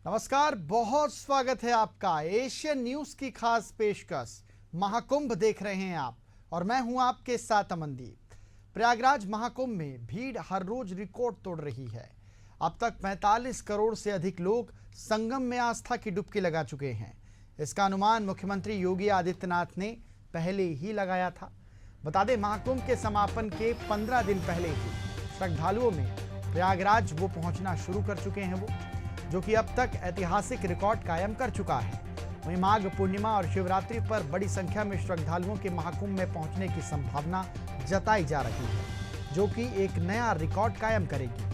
नमस्कार, बहुत स्वागत है आपका एशियन न्यूज की खास पेशकश महाकुंभ देख रहे हैं आप और मैं हूं आपके साथ अमनदीप। प्रयागराज महाकुंभ में भीड़ हर रोज रिकॉर्ड तोड़ रही है। अब तक 45 करोड़ से अधिक लोग संगम में आस्था की डुबकी लगा चुके हैं। इसका अनुमान मुख्यमंत्री योगी आदित्यनाथ ने पहले ही लगाया था। बता दें, महाकुंभ के समापन के 15 दिन पहले ही श्रद्धालुओं में प्रयागराज वो पहुंचना शुरू कर चुके हैं, वो जो कि अब तक ऐतिहासिक रिकॉर्ड कायम कर चुका है। वहीं माघ पूर्णिमा और शिवरात्रि पर बड़ी संख्या में श्रद्धालुओं के महाकुंभ में पहुंचने की संभावना जताई जा रही है, जो कि एक नया रिकॉर्ड कायम करेगी।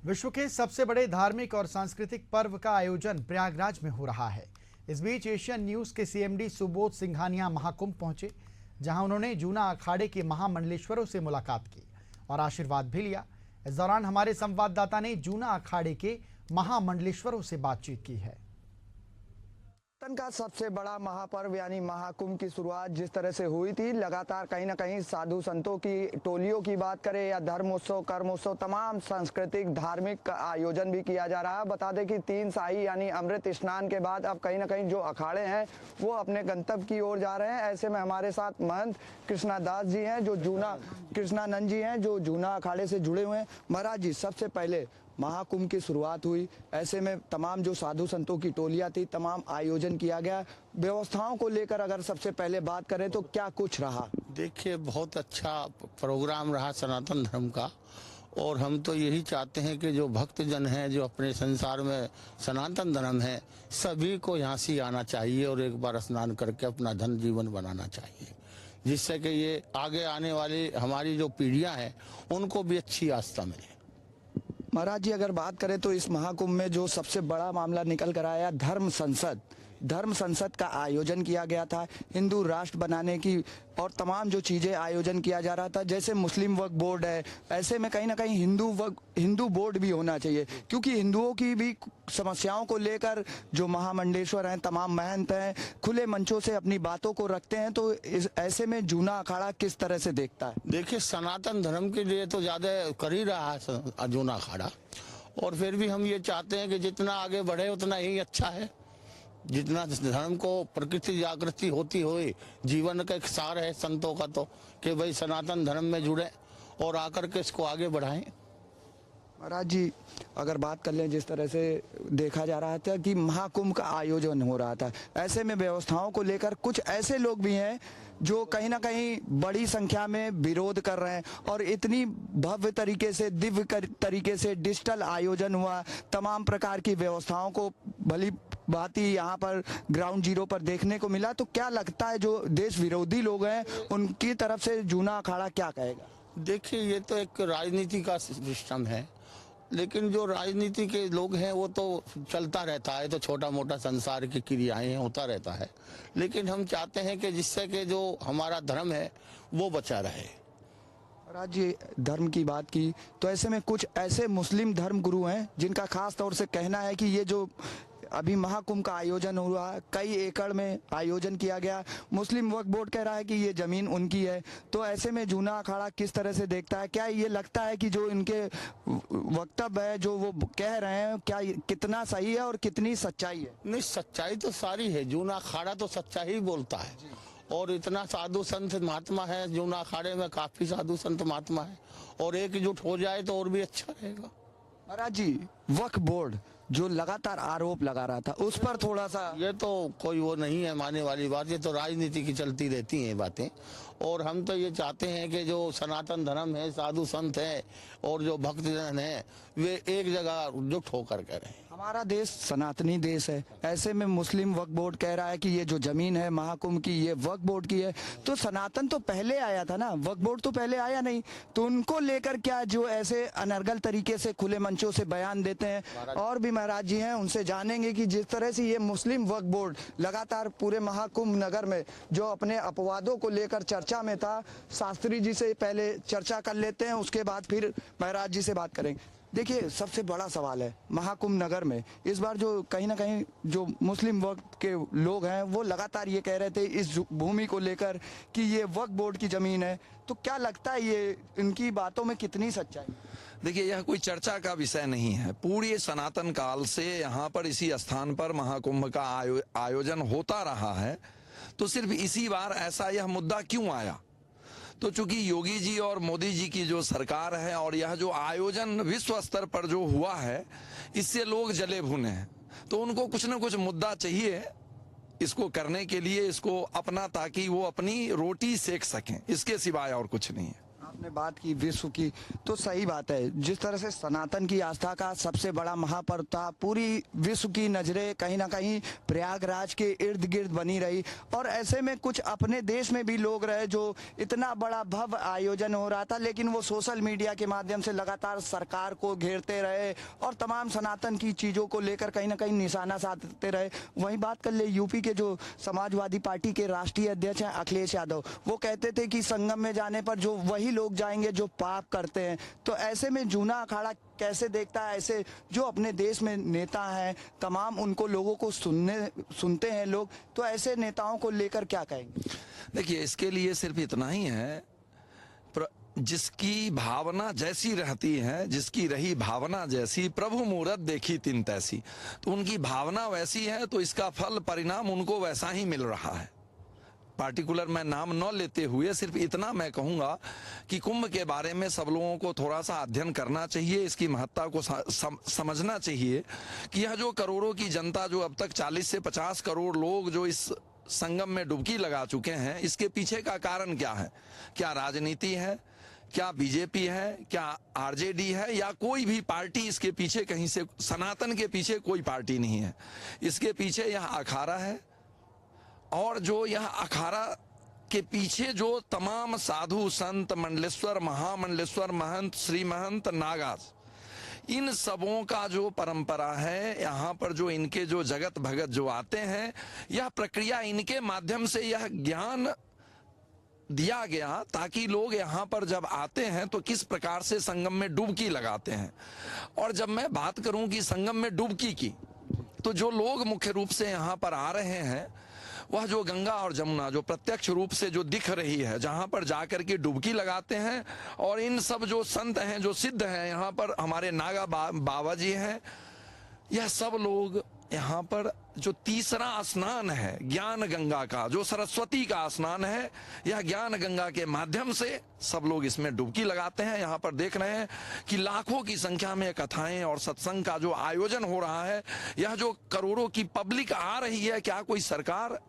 विश्व के सबसे बड़े धार्मिक और सांस्कृतिक पर्व का आयोजन प्रयागराज में हो रहा है। इस बीच एशियन न्यूज के सीएमडी सुबोध सिंघानिया महाकुंभ पहुंचे, जहां उन्होंने जूना अखाड़े के महामंडलेश्वरों से मुलाकात की और आशीर्वाद भी लिया। इस दौरान हमारे संवाददाता ने जूना अखाड़े के महामंडलेश्वरों से बातचीत की है। का सबसे बड़ा महापर्व यानी महाकुंभ की शुरुआत जिस तरह से हुई थी, लगातार कहीं ना कहीं साधु संतों की टोलियों की बात करें या धर्मोत्सव, कर्मोत्सव, तमाम सांस्कृतिक धार्मिक का आयोजन भी किया जा रहा है। बता दें कि 3 शाही यानी अमृत स्नान के बाद अब कहीं ना कहीं जो अखाड़े हैं वो अपने गंतव्य की ओर जा रहे हैं। ऐसे में हमारे साथ महंत कृष्णादास जी हैं, जो जूना कृष्णानंद जी हैं, जो जूना अखाड़े से जुड़े हुए हैं। महाराज जी, सबसे पहले महाकुंभ की शुरुआत हुई, ऐसे में तमाम जो साधु संतों की टोलियां थी, तमाम आयोजन किया गया। व्यवस्थाओं को लेकर अगर सबसे पहले बात करें तो क्या कुछ रहा? देखिए, बहुत अच्छा प्रोग्राम रहा सनातन धर्म का, और हम तो यही चाहते हैं कि जो भक्तजन हैं, जो अपने संसार में सनातन धर्म है, सभी को यहाँ से आना चाहिए और एक बार स्नान करके अपना धन जीवन बनाना चाहिए, जिससे कि ये आगे आने वाली हमारी जो पीढ़ियाँ हैं उनको भी अच्छी आस्था मिले। महाराज जी, अगर बात करें तो इस महाकुंभ में जो सबसे बड़ा मामला निकल कर आया, धर्म संसद का आयोजन किया गया था, हिंदू राष्ट्र बनाने की और तमाम जो चीज़ें आयोजन किया जा रहा था, जैसे मुस्लिम वक्फ बोर्ड है, ऐसे में कहीं ना कहीं हिंदू बोर्ड भी होना चाहिए, क्योंकि हिंदुओं की भी समस्याओं को लेकर जो महामंडलेश्वर हैं, तमाम महंत हैं, खुले मंचों से अपनी बातों को रखते हैं। तो ऐसे में जूना अखाड़ा किस तरह से देखता है? देखिए, सनातन धर्म के लिए तो ज़्यादा कर ही रहा है जूना अखाड़ा, और फिर भी हम ये चाहते हैं कि जितना आगे बढ़े उतना ही अच्छा है। जितना धर्म को प्रकृति जागृति होती हुई जीवन का एक सार है संतों का, तो कि भाई सनातन धर्म में जुड़े और आकर के इसको आगे बढ़ाएं। महाराज जी, अगर बात कर लें, जिस तरह से देखा जा रहा था कि महाकुंभ का आयोजन हो रहा था, ऐसे में व्यवस्थाओं को लेकर कुछ ऐसे लोग भी हैं जो कहीं ना कहीं बड़ी संख्या में विरोध कर रहे हैं, और इतनी भव्य तरीके से, दिव्य तरीके से डिजिटल आयोजन हुआ, तमाम प्रकार की व्यवस्थाओं को भली भांति यहाँ पर ग्राउंड जीरो पर देखने को मिला। तो क्या लगता है जो देश विरोधी लोग हैं उनकी तरफ से जूना अखाड़ा क्या कहेगा? देखिए, ये तो एक राजनीति का सिस्टम है, लेकिन जो राजनीति के लोग हैं वो तो चलता रहता है, तो छोटा मोटा संसार की क्रियाएं हैं, होता रहता है। लेकिन हम चाहते हैं कि जिससे कि जो हमारा धर्म है वो बचा रहे। महाराज जी, धर्म की बात की तो ऐसे में कुछ ऐसे मुस्लिम धर्म गुरु हैं जिनका खास तौर से कहना है कि ये जो अभी महाकुंभ का आयोजन हुआ, कई एकड़ में आयोजन किया गया, मुस्लिम वक्फ बोर्ड कह रहा है कि ये जमीन उनकी है। तो ऐसे में जूना अखाड़ा किस तरह से देखता है? क्या ये लगता है कि जो इनके वक्तव्य है, जो वो कह रहे हैं, क्या कितना सही है और कितनी सच्चाई है? नहीं, सच्चाई तो सारी है। जूना अखाड़ा तो सच्चाई ही बोलता है, और इतना साधु संत महात्मा है जूना अखाड़े में, काफी साधु संत महात्मा है, और एकजुट हो जाए तो और भी अच्छा रहेगा। महाराज जी, वक्फ बोर्ड जो लगातार आरोप लगा रहा था, उस पर थोड़ा सा, ये तो कोई वो नहीं है मानने वाली बात, ये तो राजनीति की चलती रहती हैं बातें। और हम तो ये चाहते हैं कि जो सनातन धर्म है, साधु संत है और जो भक्तजन है, वे एक जगह जुट होकर के रहें। हमारा देश सनातनी देश है, ऐसे में मुस्लिम वक्फ बोर्ड कह रहा है कि ये जो जमीन है महाकुंभ की, ये वक्फ बोर्ड की है। तो सनातन तो पहले आया था ना, वक्फ बोर्ड तो पहले आया नहीं। तो उनको लेकर क्या जो ऐसे अनर्गल तरीके से खुले मंचों से बयान देते हैं? और भी महाराज जी हैं, उनसे जानेंगे कि जिस तरह से ये मुस्लिम वक्फ बोर्ड लगातार पूरे महाकुंभ नगर में जो अपने अपवादों को लेकर चर्चा में था, शास्त्री जी से पहले चर्चा कर लेते हैं, उसके बाद फिर महाराज जी से बात करेंगे। देखिए, सबसे बड़ा सवाल है महाकुंभ नगर में इस बार जो कहीं ना कहीं जो मुस्लिम वक्फ के लोग हैं वो लगातार ये कह रहे थे इस भूमि को लेकर कि ये वक्फ बोर्ड की जमीन है। तो क्या लगता है ये इनकी बातों में कितनी सच्चाई? देखिए, यह कोई चर्चा का विषय नहीं है। पूरी सनातन काल से यहाँ पर इसी स्थान पर महाकुंभ का आयोजन होता रहा है। तो सिर्फ इसी बार ऐसा यह मुद्दा क्यों आया? तो चूंकि योगी जी और मोदी जी की जो सरकार है और यह जो आयोजन विश्व स्तर पर जो हुआ है, इससे लोग जले भुने हैं। तो उनको कुछ न कुछ मुद्दा चाहिए इसको करने के लिए, इसको अपना, ताकि वो अपनी रोटी सेक सकें। इसके सिवाय और कुछ नहीं है। आपने बात की विश्व की, तो सही बात है। जिस तरह से सनातन की आस्था का सबसे बड़ा महापर्व था, पूरी विश्व की नजरें कहीं ना कहीं प्रयागराज के इर्द गिर्द बनी रही। और ऐसे में कुछ अपने देश में भी लोग रहे जो इतना बड़ा भव्य आयोजन हो रहा था, लेकिन वो सोशल मीडिया के माध्यम से लगातार सरकार को घेरते रहे और तमाम सनातन की चीज़ों को लेकर कहीं ना कहीं निशाना साधते रहे। वहीं बात कर ले यूपी के जो समाजवादी पार्टी के राष्ट्रीय अध्यक्ष हैं अखिलेश यादव, वो कहते थे कि संगम में जाने पर जो वही लोग जाएंगे जो पाप करते हैं। तो ऐसे में जूना अखाड़ा कैसे देखता है? ऐसे जो अपने देश में नेता हैं, तमाम उनको लोगों को सुनते हैं लोग, तो ऐसे नेताओं को लेकर क्या कहेंगे? देखिए, इसके लिए सिर्फ इतना ही है, जिसकी भावना जैसी रहती है, जिसकी रही भावना जैसी, प्रभु मूरत देखी तिन तैसी। तो उनकी भावना वैसी है तो इसका फल परिणाम उनको वैसा ही मिल रहा है। पार्टिकुलर मैं नाम न लेते हुए सिर्फ इतना मैं कहूंगा कि कुंभ के बारे में सब लोगों को थोड़ा सा अध्ययन करना चाहिए, इसकी महत्ता को समझना चाहिए कि यह जो करोड़ों की जनता, जो अब तक 40 से 50 करोड़ लोग जो इस संगम में डुबकी लगा चुके हैं, इसके पीछे का कारण क्या है? क्या राजनीति है? क्या बीजेपी है? क्या आरजेडी है? या कोई भी पार्टी इसके पीछे कहीं से? सनातन के पीछे कोई पार्टी नहीं है। इसके पीछे यह अखाड़ा है, और जो यह अखाड़ा के पीछे जो तमाम साधु संत, मंडलेश्वर, महामंडलेश्वर, महंत, श्री महंत, नागाज, इन सबों का जो परंपरा है, यहाँ पर जो इनके जो जगत भगत जो आते हैं, यह प्रक्रिया इनके माध्यम से यह ज्ञान दिया गया ताकि लोग यहाँ पर जब आते हैं तो किस प्रकार से संगम में डुबकी लगाते हैं। और जब मैं बात करूं कि संगम में डुबकी की, तो जो लोग मुख्य रूप से यहाँ पर आ रहे हैं वह जो गंगा और जमुना जो प्रत्यक्ष रूप से जो दिख रही है, जहां पर जाकर के डुबकी लगाते हैं, और इन सब जो संत हैं, जो सिद्ध हैं, यहाँ पर हमारे नागा बाबा जी हैं, यह सब लोग यहाँ पर जो तीसरा स्नान है ज्ञान गंगा का, जो सरस्वती का स्नान है, यह ज्ञान गंगा के माध्यम से सब लोग इसमें डुबकी लगाते हैं। यहाँ पर देख रहे हैं कि लाखों की संख्या में कथाएं और सत्संग का जो आयोजन हो रहा है, यह जो करोड़ों की पब्लिक आ रही है, क्या कोई सरकार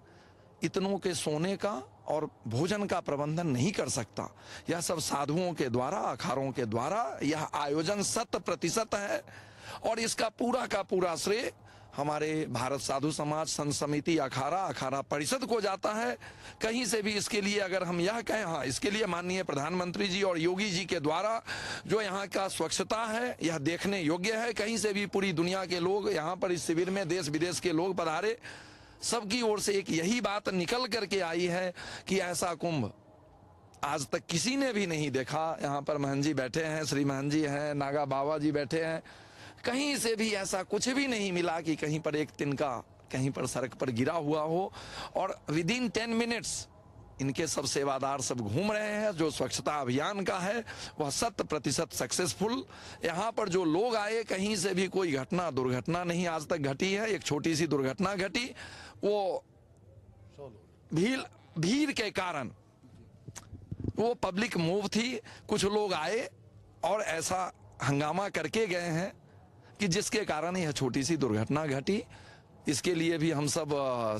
इतनों के सोने का और भोजन का प्रबंधन नहीं कर सकता? यह सब साधुओं के द्वारा, अखाड़ों के द्वारा यह आयोजन 100% है। और इसका पूरा का पूरा श्रेय हमारे भारत साधु समाज संत समिति अखाड़ा परिषद को जाता है। कहीं से भी इसके लिए अगर हम यह कहें, हाँ, इसके लिए माननीय प्रधानमंत्री जी और योगी जी के द्वारा जो यहाँ का स्वच्छता है, यह देखने योग्य है। कहीं से भी पूरी दुनिया के लोग यहाँ पर इस शिविर में देश विदेश के लोग पधारे, सबकी ओर से एक यही बात निकल करके आई है कि ऐसा कुंभ आज तक किसी ने भी नहीं देखा। यहाँ पर महंत जी बैठे हैं, श्री महंत जी हैं, नागा बाबा जी बैठे हैं, कहीं से भी ऐसा कुछ भी नहीं मिला कि कहीं पर एक तिनका कहीं पर सड़क पर गिरा हुआ हो। और विदिन 10 मिनट्स इनके सब सेवादार सब घूम रहे हैं। जो स्वच्छता अभियान का है वह 100% सक्सेसफुल। यहाँ पर जो लोग आए, कहीं से भी कोई घटना दुर्घटना नहीं आज तक घटी है। एक छोटी सी दुर्घटना घटी, वो भीड़ के कारण, वो पब्लिक मूव थी, कुछ लोग आए और ऐसा हंगामा करके गए हैं कि जिसके कारण यह छोटी सी दुर्घटना घटी। इसके लिए भी हम सब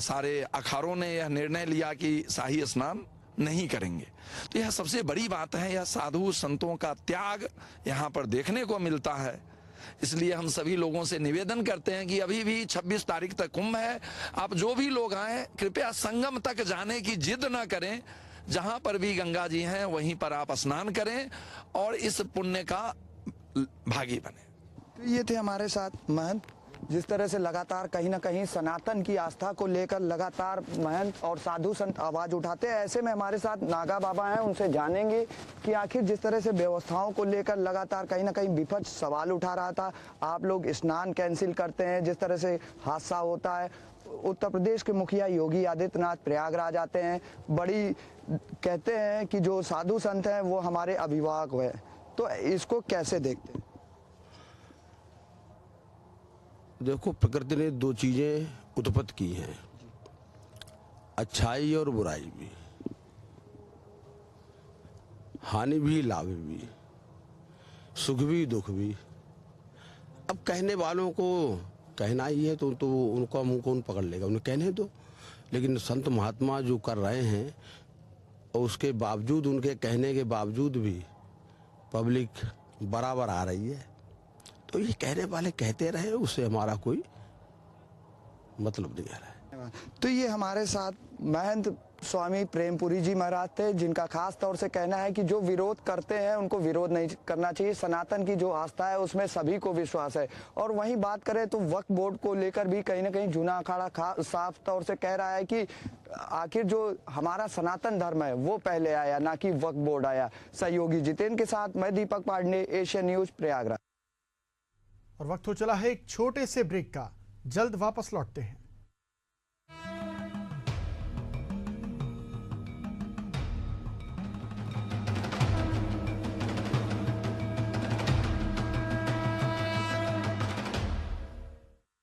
सारे अखाड़ों ने यह निर्णय लिया कि शाही स्नान नहीं करेंगे। तो यह सबसे बड़ी बात है, यह साधु संतों का त्याग यहाँ पर देखने को मिलता है। इसलिए हम सभी लोगों से निवेदन करते हैं कि अभी भी 26 तारीख तक कुंभ है। आप जो भी लोग आए, कृपया संगम तक जाने की जिद ना करें। जहां पर भी गंगा जी हैं वहीं पर आप स्नान करें और इस पुण्य का भागी बने। तो ये थे हमारे साथ महंत जिस तरह से लगातार कहीं ना कहीं सनातन की आस्था को लेकर लगातार महंत और साधु संत आवाज उठाते हैं। ऐसे में हमारे साथ नागा बाबा हैं, उनसे जानेंगे कि आखिर जिस तरह से व्यवस्थाओं को लेकर लगातार कहीं ना कहीं विपक्ष सवाल उठा रहा था, आप लोग स्नान कैंसिल करते हैं, जिस तरह से हादसा होता है। उत्तर प्रदेश के मुखिया योगी आदित्यनाथ प्रयागराज आते हैं, बड़ी कहते हैं कि जो साधु संत हैं वो हमारे अभिभावक हैं, तो इसको कैसे देखते हैं? देखो, प्रकृति ने दो चीजें उत्पत्ति की हैं, अच्छाई और बुराई भी, हानि भी लाभ भी, सुख भी दुख भी। अब कहने वालों को कहना ही है तो उनका मुंह कौन पकड़ लेगा, उन्हें कहने दो। लेकिन संत महात्मा जो कर रहे हैं और उसके बावजूद, उनके कहने के बावजूद भी पब्लिक बराबर आ रही है, तो ये कहने वाले कहते रहे, उससे हमारा कोई मतलब नहीं आ रहा है। तो ये हमारे साथ महंत स्वामी प्रेमपुरी जी महाराज थे, जिनका खास तौर से कहना है कि जो विरोध करते हैं उनको विरोध नहीं करना चाहिए, सनातन की जो आस्था है उसमें सभी को विश्वास है। और वहीं बात करें तो वक्फ बोर्ड को लेकर भी कहीं ना कहीं जूना अखाड़ा साफ तौर से कह रहा है कि आखिर जो हमारा सनातन धर्म है वो पहले आया, ना कि वक्फ बोर्ड आया। सहयोगी जितेंद्र के साथ मैं दीपक पांडे, एशियन न्यूज, प्रयागराज। और वक्त हो चला है एक छोटे से ब्रेक का, जल्द वापस लौटते हैं।